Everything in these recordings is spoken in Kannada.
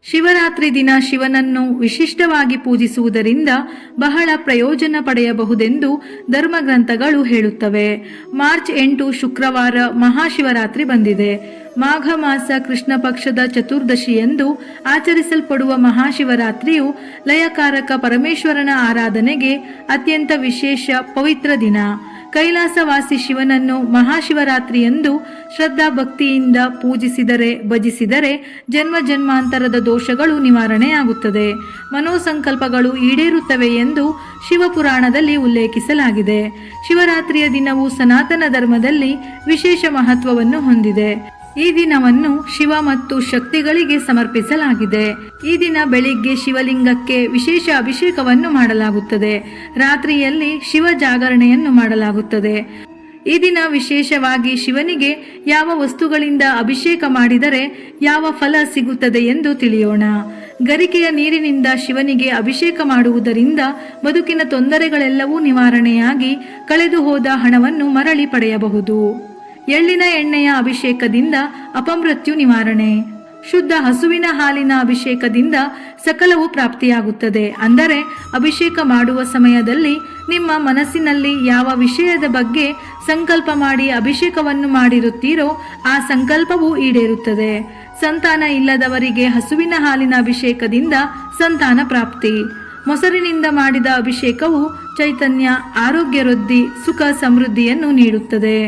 ಶಿವರಾತ್ರಿ ದಿನ ಶಿವನನ್ನು ವಿಶಿಷ್ಟವಾಗಿ ಪೂಜಿಸುವುದರಿಂದ ಬಹಳ ಪ್ರಯೋಜನ ಪಡೆಯಬಹುದೆಂದು ಧರ್ಮಗ್ರಂಥಗಳು ಹೇಳುತ್ತವೆ. ಮಾರ್ಚ್ 8 ಶುಕ್ರವಾರ ಮಹಾಶಿವರಾತ್ರಿ ಬಂದಿದೆ. ಮಾಘ ಮಾಸ ಕೃಷ್ಣ ಪಕ್ಷದ ಚತುರ್ದಶಿಯಂದು ಆಚರಿಸಲ್ಪಡುವ ಮಹಾಶಿವರಾತ್ರಿಯು ಲಯಕಾರಕ ಪರಮೇಶ್ವರನ ಆರಾಧನೆಗೆ ಅತ್ಯಂತ ವಿಶೇಷ ಪವಿತ್ರ ದಿನ. ಕೈಲಾಸವಾಸಿ ಶಿವನನ್ನು ಮಹಾಶಿವರಾತ್ರಿಯಂದು ಶ್ರದ್ಧಾ ಭಕ್ತಿಯಿಂದ ಪೂಜಿಸಿದರೆ ಭಜಿಸಿದರೆ ಜನ್ಮ ಜನ್ಮಾಂತರದ ದೋಷಗಳು ನಿವಾರಣೆಯಾಗುತ್ತದೆ, ಮನೋಸಂಕಲ್ಪಗಳು ಈಡೇರುತ್ತವೆ ಎಂದು ಶಿವಪುರಾಣದಲ್ಲಿ ಉಲ್ಲೇಖಿಸಲಾಗಿದೆ. ಶಿವರಾತ್ರಿಯ ದಿನವು ಸನಾತನ ಧರ್ಮದಲ್ಲಿ ವಿಶೇಷ ಮಹತ್ವವನ್ನು ಹೊಂದಿದೆ. ಈ ದಿನವನ್ನು ಶಿವ ಮತ್ತು ಶಕ್ತಿಗಳಿಗೆ ಸಮರ್ಪಿಸಲಾಗಿದೆ. ಈ ದಿನ ಬೆಳಿಗ್ಗೆ ಶಿವಲಿಂಗಕ್ಕೆ ವಿಶೇಷ ಅಭಿಷೇಕವನ್ನು ಮಾಡಲಾಗುತ್ತದೆ. ರಾತ್ರಿಯಲ್ಲಿ ಶಿವ ಜಾಗರಣೆಯನ್ನು ಮಾಡಲಾಗುತ್ತದೆ. ಈ ದಿನ ವಿಶೇಷವಾಗಿ ಶಿವನಿಗೆ ಯಾವ ವಸ್ತುಗಳಿಂದ ಅಭಿಷೇಕ ಮಾಡಿದರೆ ಯಾವ ಫಲ ಸಿಗುತ್ತದೆ ಎಂದು ತಿಳಿಯೋಣ. ಗರಿಕೆಯ ನೀರಿನಿಂದ ಶಿವನಿಗೆ ಅಭಿಷೇಕ ಮಾಡುವುದರಿಂದ ಬದುಕಿನ ತೊಂದರೆಗಳೆಲ್ಲವೂ ನಿವಾರಣೆಯಾಗಿ ಕಳೆದು ಹೋದ ಹಣವನ್ನು ಮರಳಿ ಪಡೆಯಬಹುದು. ಎಳ್ಳಿನ ಎಣ್ಣೆಯ ಅಭಿಷೇಕದಿಂದ ಅಪಮೃತ್ಯು ನಿವಾರಣೆ. ಶುದ್ಧ ಹಸುವಿನ ಹಾಲಿನ ಅಭಿಷೇಕದಿಂದ ಸಕಲವು ಪ್ರಾಪ್ತಿಯಾಗುತ್ತದೆ. ಅಂದರೆ ಅಭಿಷೇಕ ಮಾಡುವ ಸಮಯದಲ್ಲಿ ನಿಮ್ಮ ಮನಸ್ಸಿನಲ್ಲಿ ಯಾವ ವಿಷಯದ ಬಗ್ಗೆ ಸಂಕಲ್ಪ ಮಾಡಿ ಅಭಿಷೇಕವನ್ನು ಮಾಡಿರುತ್ತೀರೋ ಆ ಸಂಕಲ್ಪವು ಈಡೇರುತ್ತದೆ. ಸಂತಾನ ಇಲ್ಲದವರಿಗೆ ಹಸುವಿನ ಹಾಲಿನ ಅಭಿಷೇಕದಿಂದ ಸಂತಾನ ಪ್ರಾಪ್ತಿ. ಮೊಸರಿನಿಂದ ಮಾಡಿದ ಅಭಿಷೇಕವು ಚೈತನ್ಯ, ಆರೋಗ್ಯ ವೃದ್ಧಿ, ಸುಖ ಸಮೃದ್ಧಿಯನ್ನು ನೀಡುತ್ತದೆ.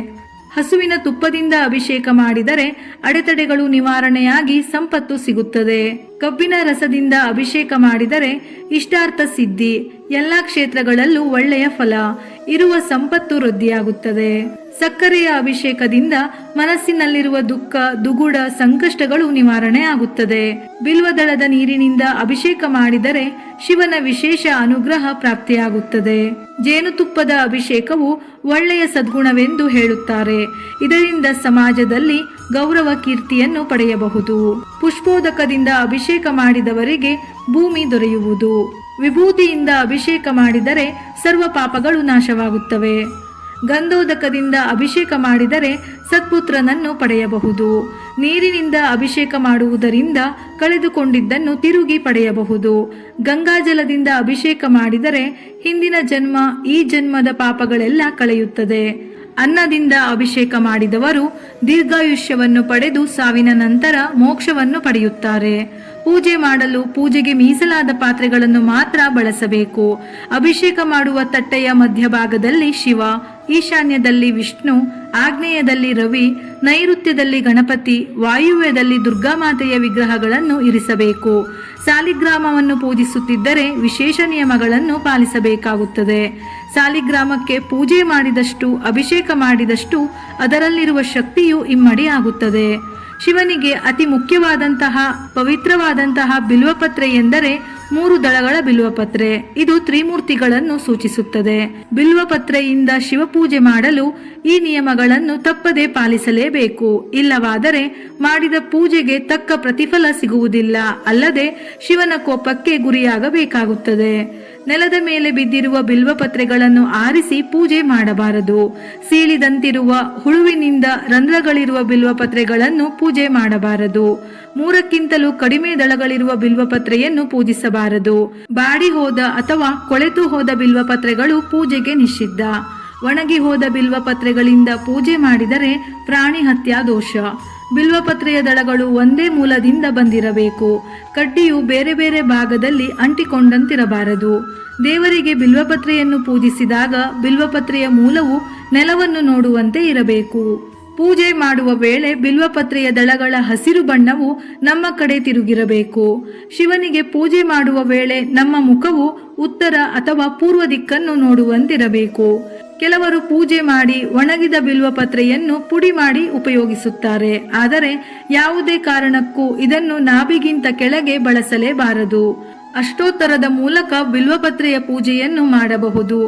ಹಸುವಿನ ತುಪ್ಪದಿಂದ ಅಭಿಷೇಕ ಮಾಡಿದರೆ ಅಡೆತಡೆಗಳು ನಿವಾರಣೆಯಾಗಿ ಸಂಪತ್ತು ಸಿಗುತ್ತದೆ. ಕಬ್ಬಿನ ರಸದಿಂದ ಅಭಿಷೇಕ ಮಾಡಿದರೆ ಇಷ್ಟಾರ್ಥ ಸಿದ್ಧಿ, ಎಲ್ಲ ಕ್ಷೇತ್ರಗಳಲ್ಲೂ ಒಳ್ಳೆಯ ಫಲ, ಇರುವ ಸಂಪತ್ತು ವೃದ್ಧಿಯಾಗುತ್ತದೆ. ಸಕ್ಕರೆಯ ಅಭಿಷೇಕದಿಂದ ಮನಸ್ಸಿನಲ್ಲಿರುವ ದುಃಖ, ದುಗುಡ, ಸಂಕಷ್ಟಗಳು ನಿವಾರಣೆ ಆಗುತ್ತದೆ. ಬಿಲ್ವದಳದ ನೀರಿನಿಂದ ಅಭಿಷೇಕ ಮಾಡಿದರೆ ಶಿವನ ವಿಶೇಷ ಅನುಗ್ರಹ ಪ್ರಾಪ್ತಿಯಾಗುತ್ತದೆ. ಜೇನುತುಪ್ಪದ ಅಭಿಷೇಕವು ಒಳ್ಳೆಯ ಸದ್ಗುಣವೆಂದು ಹೇಳುತ್ತಾರೆ. ಇದರಿಂದ ಸಮಾಜದಲ್ಲಿ ಗೌರವ ಕೀರ್ತಿಯನ್ನು ಪಡೆಯಬಹುದು. ಪುಷ್ಪೋದಕದಿಂದ ಅಭಿಷೇಕ ಮಾಡಿದವರಿಗೆ ಭೂಮಿ ದೊರೆಯುವುದು. ವಿಭೂತಿಯಿಂದ ಅಭಿಷೇಕ ಮಾಡಿದರೆ ಸರ್ವ ಪಾಪಗಳು ನಾಶವಾಗುತ್ತವೆ. ಗಂಧೋದಕದಿಂದ ಅಭಿಷೇಕ ಮಾಡಿದರೆ ಸತ್ಪುತ್ರನನ್ನು ಪಡೆಯಬಹುದು. ನೀರಿನಿಂದ ಅಭಿಷೇಕ ಮಾಡುವುದರಿಂದ ಕಳೆದುಕೊಂಡಿದ್ದನ್ನು ತಿರುಗಿ ಪಡೆಯಬಹುದು. ಗಂಗಾಜಲದಿಂದ ಅಭಿಷೇಕ ಮಾಡಿದರೆ ಹಿಂದಿನ ಜನ್ಮ, ಈ ಜನ್ಮದ ಪಾಪಗಳೆಲ್ಲ ಕಳೆಯುತ್ತದೆ. ಅನ್ನದಿಂದ ಅಭಿಷೇಕ ಮಾಡಿದವರು ದೀರ್ಘಾಯುಷ್ಯವನ್ನು ಪಡೆದು ಸಾವಿನ ನಂತರ ಮೋಕ್ಷವನ್ನು ಪಡೆಯುತ್ತಾರೆ. ಪೂಜೆ ಮಾಡಲು ಪೂಜೆಗೆ ಮೀಸಲಾದ ಪಾತ್ರೆಗಳನ್ನು ಮಾತ್ರ ಬಳಸಬೇಕು. ಅಭಿಷೇಕ ಮಾಡುವ ತಟ್ಟೆಯ ಮಧ್ಯಭಾಗದಲ್ಲಿ ಶಿವ, ಈಶಾನ್ಯದಲ್ಲಿ ವಿಷ್ಣು, ಆಗ್ನೇಯದಲ್ಲಿ ರವಿ, ನೈಋತ್ಯದಲ್ಲಿ ಗಣಪತಿ, ವಾಯುವ್ಯದಲ್ಲಿ ದುರ್ಗಾಮಾತೆಯ ವಿಗ್ರಹಗಳನ್ನು ಇರಿಸಬೇಕು. ಸಾಲಿಗ್ರಾಮವನ್ನು ಪೂಜಿಸುತ್ತಿದ್ದರೆ ವಿಶೇಷ ನಿಯಮಗಳನ್ನು ಪಾಲಿಸಬೇಕಾಗುತ್ತದೆ. ಸಾಲಿಗ್ರಾಮಕ್ಕೆ ಪೂಜೆ ಮಾಡಿದಷ್ಟು, ಅಭಿಷೇಕ ಮಾಡಿದಷ್ಟು ಅದರಲ್ಲಿರುವ ಶಕ್ತಿಯು ಇಮ್ಮಡಿ ಆಗುತ್ತದೆ. ಶಿವನಿಗೆ ಅತಿ ಮುಖ್ಯವಾದಂತಹ ಪವಿತ್ರವಾದಂತಹ ಬಿಲ್ವಪತ್ರೆ ಎಂದರೆ 3 ದಳಗಳ ಬಿಲ್ವಪತ್ರೆ. ಇದು ತ್ರಿಮೂರ್ತಿಗಳನ್ನು ಸೂಚಿಸುತ್ತದೆ. ಬಿಲ್ವಪತ್ರೆಯಿಂದ ಶಿವಪೂಜೆ ಮಾಡಲು ಈ ನಿಯಮಗಳನ್ನು ತಪ್ಪದೆ ಪಾಲಿಸಲೇಬೇಕು. ಇಲ್ಲವಾದರೆ ಮಾಡಿದ ಪೂಜೆಗೆ ತಕ್ಕ ಪ್ರತಿಫಲ ಸಿಗುವುದಿಲ್ಲ. ಅಲ್ಲದೆ ಶಿವನ ಕೋಪಕ್ಕೆ ಗುರಿಯಾಗಬೇಕಾಗುತ್ತದೆ. ನೆಲದ ಮೇಲೆ ಬಿದ್ದಿರುವ ಬಿಲ್ವಪತ್ರೆಗಳನ್ನು ಆರಿಸಿ ಪೂಜೆ ಮಾಡಬಾರದು. ಸೀಳಿದಂತಿರುವ ಹುಳುವಿನಿಂದ ರಂಧ್ರಗಳಿರುವ ಬಿಲ್ವಪತ್ರೆಗಳನ್ನು ಪೂಜೆ ಮಾಡಬಾರದು. 3ಕ್ಕಿಂತಲೂ ಕಡಿಮೆ ದಳಗಳಿರುವ ಬಿಲ್ವಪತ್ರೆಯನ್ನು ಪೂಜಿಸಬಾರದು. ಬಾಡಿ ಹೋದ ಅಥವಾ ಕೊಳೆತು ಹೋದ ಬಿಲ್ವಪತ್ರೆಗಳು ಪೂಜೆಗೆ ನಿಷಿದ್ಧ. ಒಣಗಿ ಹೋದ ಬಿಲ್ವಪತ್ರೆಗಳಿಂದ ಪೂಜೆ ಮಾಡಿದರೆ ಪ್ರಾಣಿ ಹತ್ಯಾ ದೋಷ. ಬಿಲ್ವಪತ್ರೆಯ ದಳಗಳು ಒಂದೇ ಮೂಲದಿಂದ ಬಂದಿರಬೇಕು. ಕಡ್ಡಿಯು ಬೇರೆ ಬೇರೆ ಭಾಗದಲ್ಲಿ ಅಂಟಿಕೊಂಡಂತಿರಬಾರದು. ದೇವರಿಗೆ ಬಿಲ್ವಪತ್ರೆಯನ್ನು ಪೂಜಿಸಿದಾಗ ಬಿಲ್ವಪತ್ರೆಯ ಮೂಲವು ನೆಲವನ್ನು ನೋಡುವಂತೆ ಇರಬೇಕು. ಪೂಜೆ ಮಾಡುವ ವೇಳೆ ಬಿಲ್ವಪತ್ರೆಯ ದಳಗಳ ಹಸಿರು ಬಣ್ಣವು ನಮ್ಮ ಕಡೆ ತಿರುಗಿರಬೇಕು. ಶಿವನಿಗೆ ಪೂಜೆ ಮಾಡುವ ವೇಳೆ ನಮ್ಮ ಮುಖವು ಉತ್ತರ ಅಥವಾ ಪೂರ್ವ ದಿಕ್ಕನ್ನು ನೋಡುವಂತಿರಬೇಕು. ಕೆಲವರು ಪೂಜೆ ಮಾಡಿ ಒಣಗಿದ ಬಿಲ್ವಪತ್ರೆಯನ್ನು ಪುಡಿ ಮಾಡಿ ಉಪಯೋಗಿಸುತ್ತಾರೆ. ಆದರೆ ಯಾವುದೇ ಕಾರಣಕ್ಕೂ ಇದನ್ನು ನಾಭಿಗಿಂತ ಕೆಳಗೆ ಬಳಸಲೇಬಾರದು. ಅಷ್ಟೋತ್ತರದ ಮೂಲಕ ಬಿಲ್ವಪತ್ರೆಯ ಪೂಜೆಯನ್ನು ಮಾಡಬಹುದು.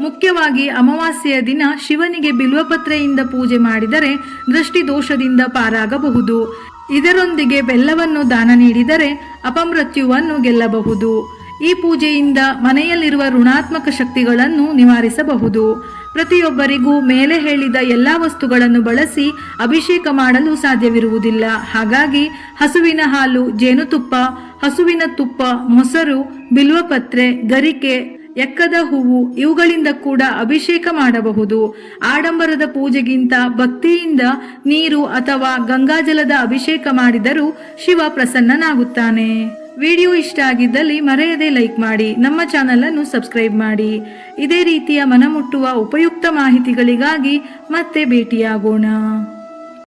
ಮುಖ್ಯವಾಗಿ ಅಮಾವಾಸ್ಯೆಯ ದಿನ ಶಿವನಿಗೆ ಬಿಲ್ವಪತ್ರೆಯಿಂದ ಪೂಜೆ ಮಾಡಿದರೆ ದೃಷ್ಟಿ ದೋಷದಿಂದ ಪಾರಾಗಬಹುದು. ಇದರೊಂದಿಗೆ ಬೆಲ್ಲವನ್ನು ದಾನ ನೀಡಿದರೆ ಅಪಮೃತ್ಯುವನ್ನು ಗೆಲ್ಲಬಹುದು. ಈ ಪೂಜೆಯಿಂದ ಮನೆಯಲ್ಲಿರುವ ಋಣಾತ್ಮಕ ಶಕ್ತಿಗಳನ್ನು ನಿವಾರಿಸಬಹುದು. ಪ್ರತಿಯೊಬ್ಬರಿಗೂ ಮೇಲೆ ಹೇಳಿದ ಎಲ್ಲ ವಸ್ತುಗಳನ್ನು ಬಳಸಿ ಅಭಿಷೇಕ ಮಾಡಲು ಸಾಧ್ಯವಿರುವುದಿಲ್ಲ. ಹಾಗಾಗಿ ಹಸುವಿನ ಹಾಲು, ಜೇನುತುಪ್ಪ, ಹಸುವಿನ ತುಪ್ಪ, ಮೊಸರು, ಬಿಲ್ವಪತ್ರೆ, ಗರಿಕೆ, ಎಕ್ಕದ ಹೂವು ಇವುಗಳಿಂದ ಕೂಡ ಅಭಿಷೇಕ ಮಾಡಬಹುದು. ಆಡಂಬರದ ಪೂಜೆಗಿಂತ ಭಕ್ತಿಯಿಂದ ನೀರು ಅಥವಾ ಗಂಗಾಜಲದ ಅಭಿಷೇಕ ಮಾಡಿದರೂ ಶಿವ ಪ್ರಸನ್ನನಾಗುತ್ತಾನೆ. ವಿಡಿಯೋ ಇಷ್ಟ ಆಗಿದ್ದಲ್ಲಿ ಮರೆಯದೆ ಲೈಕ್ ಮಾಡಿ, ನಮ್ಮ ಚಾನಲ್ ಅನ್ನು ಸಬ್ಸ್ಕ್ರೈಬ್ ಮಾಡಿ. ಇದೇ ರೀತಿಯ ಮನಮುಟ್ಟುವ ಉಪಯುಕ್ತ ಮಾಹಿತಿಗಳಿಗಾಗಿ ಮತ್ತೆ ಭೇಟಿಯಾಗೋಣ.